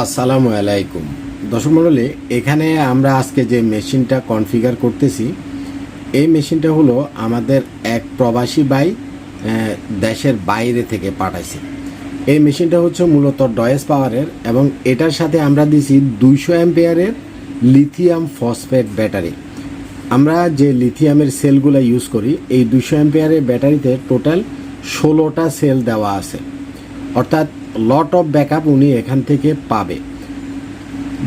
আসসালামু আলাইকুম দর্শক মণ্ডলী, এখানে আমরা আজকে যে মেশিনটা কনফিগার করতেছি এই মেশিনটা হলো আমাদের এক প্রবাসী ভাই দেশের বাইরে থেকে পাঠাইছে। এই মেশিনটা হচ্ছে মূলত ডয়েস পাওয়ারের এবং এটার সাথে আমরা দিছি 200 অ্যাম্পিয়ারের লিথিয়াম ফসফেট ব্যাটারি। আমরা যে লিথিয়ামের সেলগুলো ইউজ করি এই 200 অ্যাম্পিয়ারের ব্যাটারিতে টোটাল 16টা সেল দেওয়া আছে, অর্থাৎ লট অফ ব্যাকআপ উনি এখান থেকে পাবে।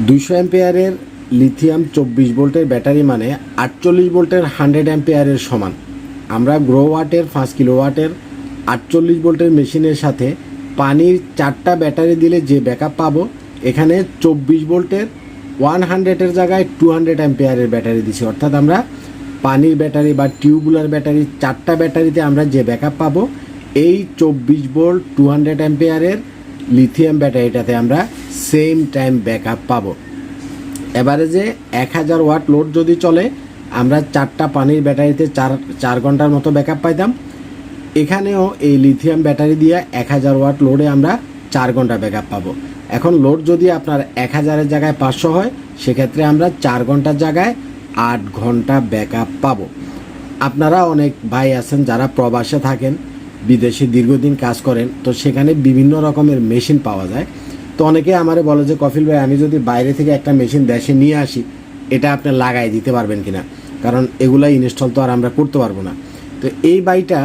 200 অ্যাম্পিয়ারের লিথিয়াম 24 ভোল্টের ব্যাটারি মানে 48 ভোল্টের 100 অ্যাম্পিয়ারের সমান। আমরা গ্রো ওয়াটের 5 কিলোওয়াটের 48 ভোল্টের মেশিনের সাথে পানির 4টা ব্যাটারি দিলে যে ব্যাকআপ পাবো, এখানে 24 ভোল্টের 100-এর জায়গায় 200 অ্যাম্পিয়ারের ব্যাটারি দিছি, অর্থাৎ আমরা পানির ব্যাটারি বা টিউবুলার ব্যাটারি 4টা ব্যাটারিতে আমরা যে ব্যাকআপ পাবো এই 24 ভোল্ট 200 অ্যাম্পিয়ারের লিথিয়াম ব্যাটারিটাতে আমরা সেম টাইম ব্যাকআপ পাবো। এভারেজে 1000 ওয়াট লোড যদি চলে আমরা 4টা পানির ব্যাটারিতে 4 ঘন্টার মতো ব্যাকআপ পাইতাম। এখানেও এই লিথিয়াম ব্যাটারি দিয়ে 1000 ওয়াট লোডে আমরা 4 ঘন্টা ব্যাকআপ পাবো। এখন লোড যদি আপনার 1000-এর জায়গায় 500 হয় সেক্ষেত্রে আমরা 4 ঘন্টার জায়গায় 8 ঘন্টা ব্যাকআপ পাবো। আপনারা অনেক ভাই আছেন যারা প্রবাসে থাকেন, বিদেশে দীর্ঘদিন কাজ করেন, তো সেখানে বিভিন্ন রকমের মেশিন পাওয়া যায়। তো অনেকে আমারে বলে যে কফিল ভাই, আমি যদি বাইরে থেকে একটা মেশিন দেশে নিয়ে আসি এটা আপনি লাগাই দিতে পারবেন কিনা, কারণ এগুলা ইনস্টল তো আর আমরা করতে পারবো না। তো এই বাইটা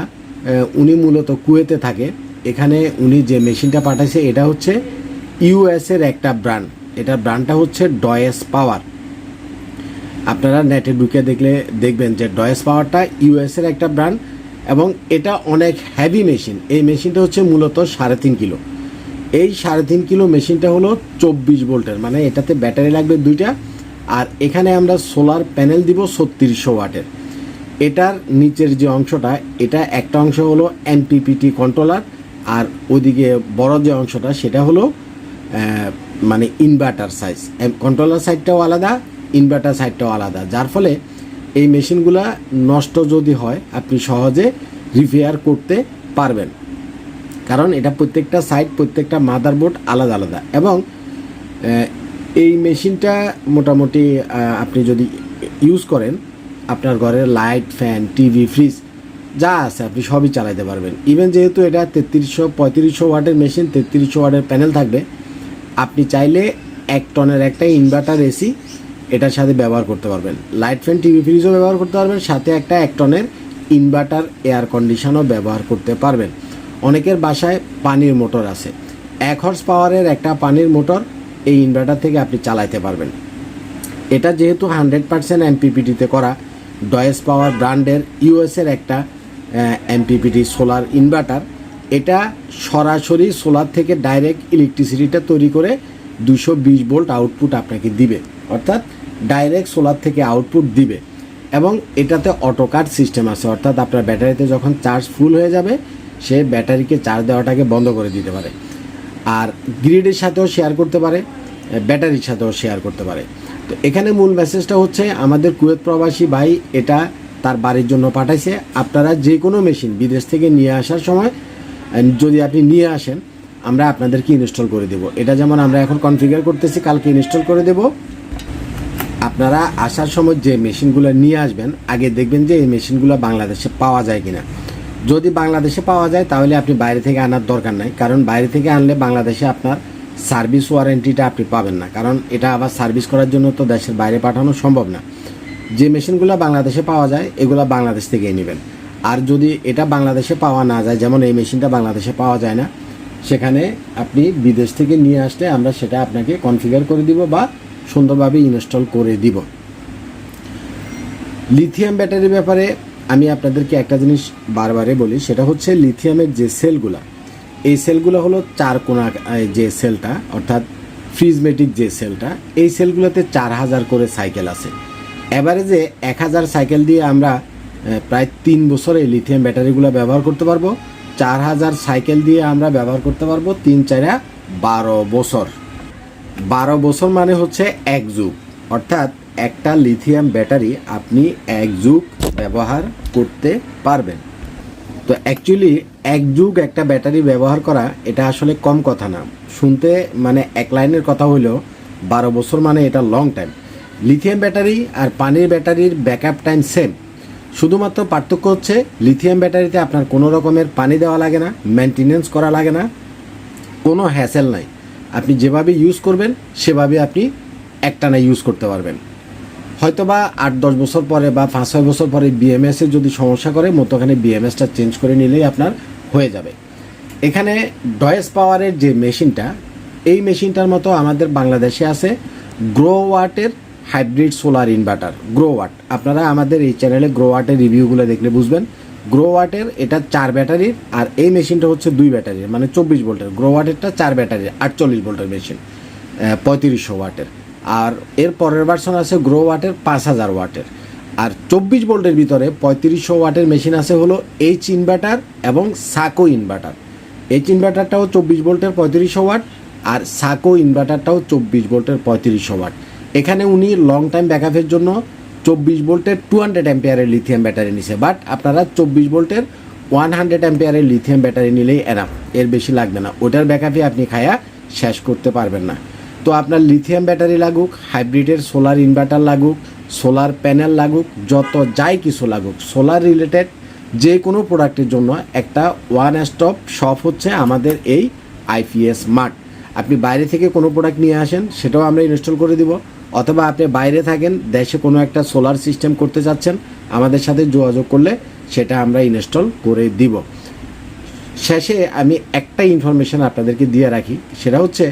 উনি মূলত কুয়েতে থাকে। এখানে উনি যে মেশিনটা পাঠাইছে এটা হচ্ছে ইউএসের একটা ব্র্যান্ড, এটার ব্র্যান্ডটা হচ্ছে ডয়েস পাওয়ার। আপনারা নেটে ঢুকে দেখবেন যে ডয়েস পাওয়ারটা ইউএসের একটা ব্র্যান্ড এবং এটা অনেক হেভি মেশিন। এই মেশিনটা হচ্ছে মূলত 3.5 কিলো। এই 3.5 কিলো মেশিনটা হলো 24 ভোল্টের, মানে এটাতে ব্যাটারি লাগবে 2টা, আর এখানে আমরা সোলার প্যানেল দিব 3600 ওয়াটের। এটার নিচের যে অংশটা, এটা একটা অংশ হলো এমপিপিটি কন্ট্রোলার, আর ওদিকে বড় যে অংশটা সেটা হলো মানে ইনভার্টার সাইজ। কন্ট্রোলার সাইডটাও আলাদা, ইনভার্টার সাইডটাও আলাদা, যার ফলে এই মেশিনগুলা নষ্ট যদি হয় আপনি সহজে রিপেয়ার করতে পারবেন, কারণ এটা প্রত্যেকটা সাইড প্রত্যেকটা মাদারবোর্ড আলাদা আলাদা। এবং এই মেশিনটা মোটামুটি আপনি যদি ইউজ করেন আপনার ঘরের লাইট, ফ্যান, টিভি, ফ্রিজ যা আছে আপনি সবই চালাতে পারবেন। ইভেন যেহেতু এটা 3300-3500 ওয়াটের মেশিন, 3300 ওয়াটের প্যানেল থাকবে, আপনি চাইলে 1 টনের একটা ইনভার্টার এসি এটার সাথে ব্যবহার করতে পারবেন। লাইট, ফ্যান, টিভি, ফ্রিজও ব্যবহার করতে পারবেন, সাথে একটা 1 টনের ইনভার্টার এয়ার কন্ডিশনও ব্যবহার করতে পারবেন। অনেকের বাসায় পানির মোটর আছে, 1 হর্স পাওয়ারের একটা পানির মোটর এই ইনভার্টার থেকে আপনি চালাইতে পারবেন। এটা যেহেতু 100% এমপিপিটিতে করা, ডয়েস পাওয়ার ব্র্যান্ডের ইউএসের একটা এমপিপিটি সোলার ইনভার্টার, এটা সরাসরি সোলার থেকে ডাইরেক্ট ইলেকট্রিসিটিটা তৈরি করে 220 ভোল্ট আউটপুট আপনাকে দিবে, অর্থাৎ ডাইরেক্ট সোলার থেকে আউটপুট দিবে। এবং এটাতে অটো কাট সিস্টেম আছে, অর্থাৎ আপনার ব্যাটারিতে যখন চার্জ ফুল হয়ে যাবে সে ব্যাটারিকে চার্জ দেওয়াটাকে বন্ধ করে দিতে পারে, আর গ্রিডের সাথেও শেয়ার করতে পারে, ব্যাটারির সাথেও শেয়ার করতে পারে। তো এখানে মূল মেসেজটা হচ্ছে আমাদের কুয়েত প্রবাসী ভাই এটা তার বাড়ির জন্য পাঠাইছে। আপনারা যে কোনো মেশিন বিদেশ থেকে নিয়ে আসার সময় যদি আপনি নিয়ে আসেন আমরা আপনাদেরকে ইনস্টল করে দেব। এটা যেমন আমরা এখন কনফিগার করতেছি, কালকে ইনস্টল করে দেব। আপনারা আসার সময় যে মেশিনগুলো নিয়ে আসবেন আগে দেখবেন যে এই মেশিনগুলো বাংলাদেশে পাওয়া যায় কিনা। যদি বাংলাদেশে পাওয়া যায় তাহলে আপনি বাইরে থেকে আনার দরকার নাই, কারণ বাইরে থেকে আনলে বাংলাদেশে আপনার সার্ভিস ওয়ারেন্টিটা আপনি পাবেন না, কারণ এটা আবার সার্ভিস করার জন্য তো দেশের বাইরে পাঠানো সম্ভব না। যে মেশিনগুলো বাংলাদেশে পাওয়া যায় এগুলো বাংলাদেশ থেকেই নেবেন। আর যদি এটা বাংলাদেশে পাওয়া না যায়, যেমন এই মেশিনটা বাংলাদেশে পাওয়া যায় না, সেখানে আপনি বিদেশ থেকে নিয়ে আসলে আমরা সেটা আপনাকে কনফিগার করে দিব বা সুন্দরভাবে ইনস্টল করে দিব। লিথিয়াম ব্যাটারির ব্যাপারে আমি আপনাদেরকে একটা জিনিস বারবারে বলি, সেটা হচ্ছে লিথিয়ামের যে সেলগুলো, এই সেলগুলো হলো 4 কোণা যে সেলটা, অর্থাৎ প্রিজমেটিক যে সেলটা, এই সেলগুলোতে 4000 করে সাইকেল আছে। অ্যাভারেজে 1000 সাইকেল দিয়ে আমরা প্রায় 3 বছর এই লিথিয়াম ব্যাটারিগুলো ব্যবহার করতে পারবো। 4000 সাইকেল দিয়ে আমরা ব্যবহার করতে পারবো 3-4 12 বছর। 12 বছর মানে হচ্ছে 1 যুগ, অর্থাৎ একটা লিথিয়াম ব্যাটারি আপনি 1 যুগ ব্যবহার করতে পারবেন। তো তো অ্যাকচুয়ালি এক যুগ একটা ব্যাটারি ব্যবহার করা এটা আসলে কম কথা না, শুনতে মানে এক লাইনের কথা হইলেও 12 বছর মানে এটা লং টাইম। লিথিয়াম ব্যাটারি আর পানির ব্যাটারির ব্যাকআপ টাইম সেম, শুধুমাত্র পার্থক্য হচ্ছে লিথিয়াম ব্যাটারিতে আপনার কোনো রকমের পানি দেওয়া লাগে না, মেনটেনেন্স করা লাগে না, কোনো হ্যাসেল নাই। আপনি যেভাবে ইউজ করবেন সেভাবে আপনি একটানা ইউজ করতে পারবেন। হয়তোবা 8-10 বছর পরে বা 5-6 বছর পরে বিএমএসের যদি সমস্যা করে মধ্যখানে বিএমএসটা চেঞ্জ করে নিলেই আপনার হয়ে যাবে। এখানে ডয়েস পাওয়ারের যে মেশিনটা, এই মেশিনটার মতো আমাদের বাংলাদেশে আছে গ্রোওয়াটের হাইব্রিড সোলার ইনভার্টার। গ্রোওয়াট, আপনারা আমাদের এই চ্যানেলে গ্রোওয়াটের রিভিউগুলো দেখলে বুঝবেন। গ্রোওয়াটের এটা 4 ব্যাটারির, আর এই মেশিনটা হচ্ছে 2 ব্যাটারির, মানে 24 ভোল্টের। গ্রোওয়াটেরটা 4 ব্যাটারির 48 ভোল্টের মেশিন, 3500 ওয়াটের। আর এর পরের ভার্সন আছে গ্রোওয়াটের 5000 ওয়াটের। আর 24 ভোল্টের ভিতরে 3500 ওয়াটের মেশিন আছে হলো এইচ ইনভার্টার এবং সাকো ইনভার্টার। এইচ ইনভার্টারটাও 24 ভোল্টের 3500 ওয়াট, আর সাকো ইনভার্টারটাও 24 ভোল্টের 3500 ওয়াট। এখানে উনি লং টাইম ব্যাকআপের জন্য 24 ভোল্টের 200 অ্যাম্পিয়ারের লিথিয়াম ব্যাটারি নিছে, বাট আপনারা 24 ভোল্টের 100 অ্যাম্পিয়ারের লিথিয়াম ব্যাটারি নিলেই এনাফ, এর বেশি লাগবে না। ওটার ব্যাকআপে আপনি খায়া শেষ করতে পারবেন না। তো আপনার লিথিয়াম ব্যাটারি লাগুক, হাইব্রিডের সোলার ইনভার্টার লাগুক, সোলার প্যানেল লাগুক, যত যাই কিছু লাগুক, সোলার রিলেটেড যে কোনো প্রোডাক্টের জন্য একটা ওয়ান স্টপ শপ হচ্ছে আমাদের এই আইপিএস মার্ট। আপনি বাইরে থেকে কোনো প্রোডাক্ট নিয়ে আসেন, সেটাও আমরা ইনস্টল করে দিব, অথবা আপনি বাইরে থাকেন, দেশে কোনো একটা সোলার সিস্টেম করতে চাচ্ছেন, আমাদের সাথে যোগাযোগ করলে সেটা আমরা ইনস্টল করে দিব। শেষে আমি একটা ইনফরমেশন আপনাদেরকে দিয়ে রাখি, সেটা হচ্ছে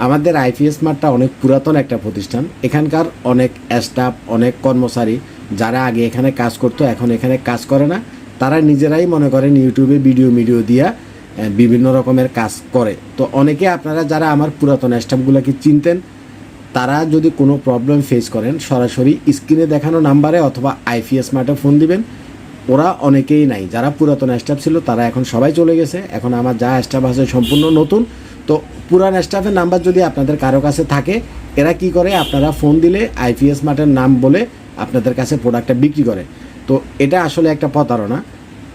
আমাদের আইপিএস মার্টটা অনেক পুরাতন একটা প্রতিষ্ঠান। এখানকার অনেক স্টাফ, অনেক কর্মচারী যারা আগে এখানে কাজ করতো এখন এখানে কাজ করে না, তারা নিজেরাই মনে করেন ইউটিউবে ভিডিও দিয়া বিভিন্ন রকমের কাজ করে। তো অনেকে আপনারা যারা আমার পুরাতন স্টাফগুলোকে চিনতেন, তারা যদি কোনো প্রবলেম ফেস করেন সরাসরি স্ক্রিনে দেখানো নাম্বারে অথবা আইপিএস মার্টে ফোন দিবেন। ওরা অনেকেই নাই, যারা পুরাতন স্টাফ ছিল তারা এখন সবাই চলে গেছে, এখন আমার যা স্টাফ আছে সম্পূর্ণ নতুন। তো পুরান স্টাফের নাম্বার যদি আপনাদের কারো কাছে থাকে, এরা কি করে, আপনারা ফোন দিলে আইপিএস মার্টের নাম বলে আপনাদের কাছে প্রোডাক্টটা বিক্রি করে। তো এটা আসলে একটা প্রতারণা।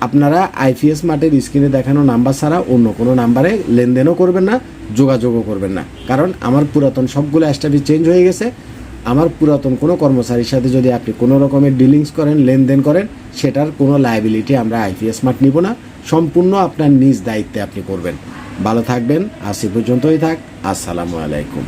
আপনারা আইপিএস মার্টের স্ক্রিনে দেখানো নাম্বার ছাড়া অন্য কোনো নাম্বারে লেনদেনও করবেন না, যোগাযোগও করবেন না, কারণ আমার পুরাতন সবগুলো স্টাফই চেঞ্জ হয়ে গেছে। আমার পুরাতন কোনো কর্মচারীর সাথে যদি আপনি কোনো রকমের ডিলিংস করেন, লেনদেন করেন, সেটার কোনো লায়াবিলিটি আমরা আইপিএস মার্ট নিব না, সম্পূর্ণ আপনার নিজ দায়িত্বে আপনি করবেন। ভালো থাকবেন, আজ এ পর্যন্তই থাক। আসসালামু আলাইকুম।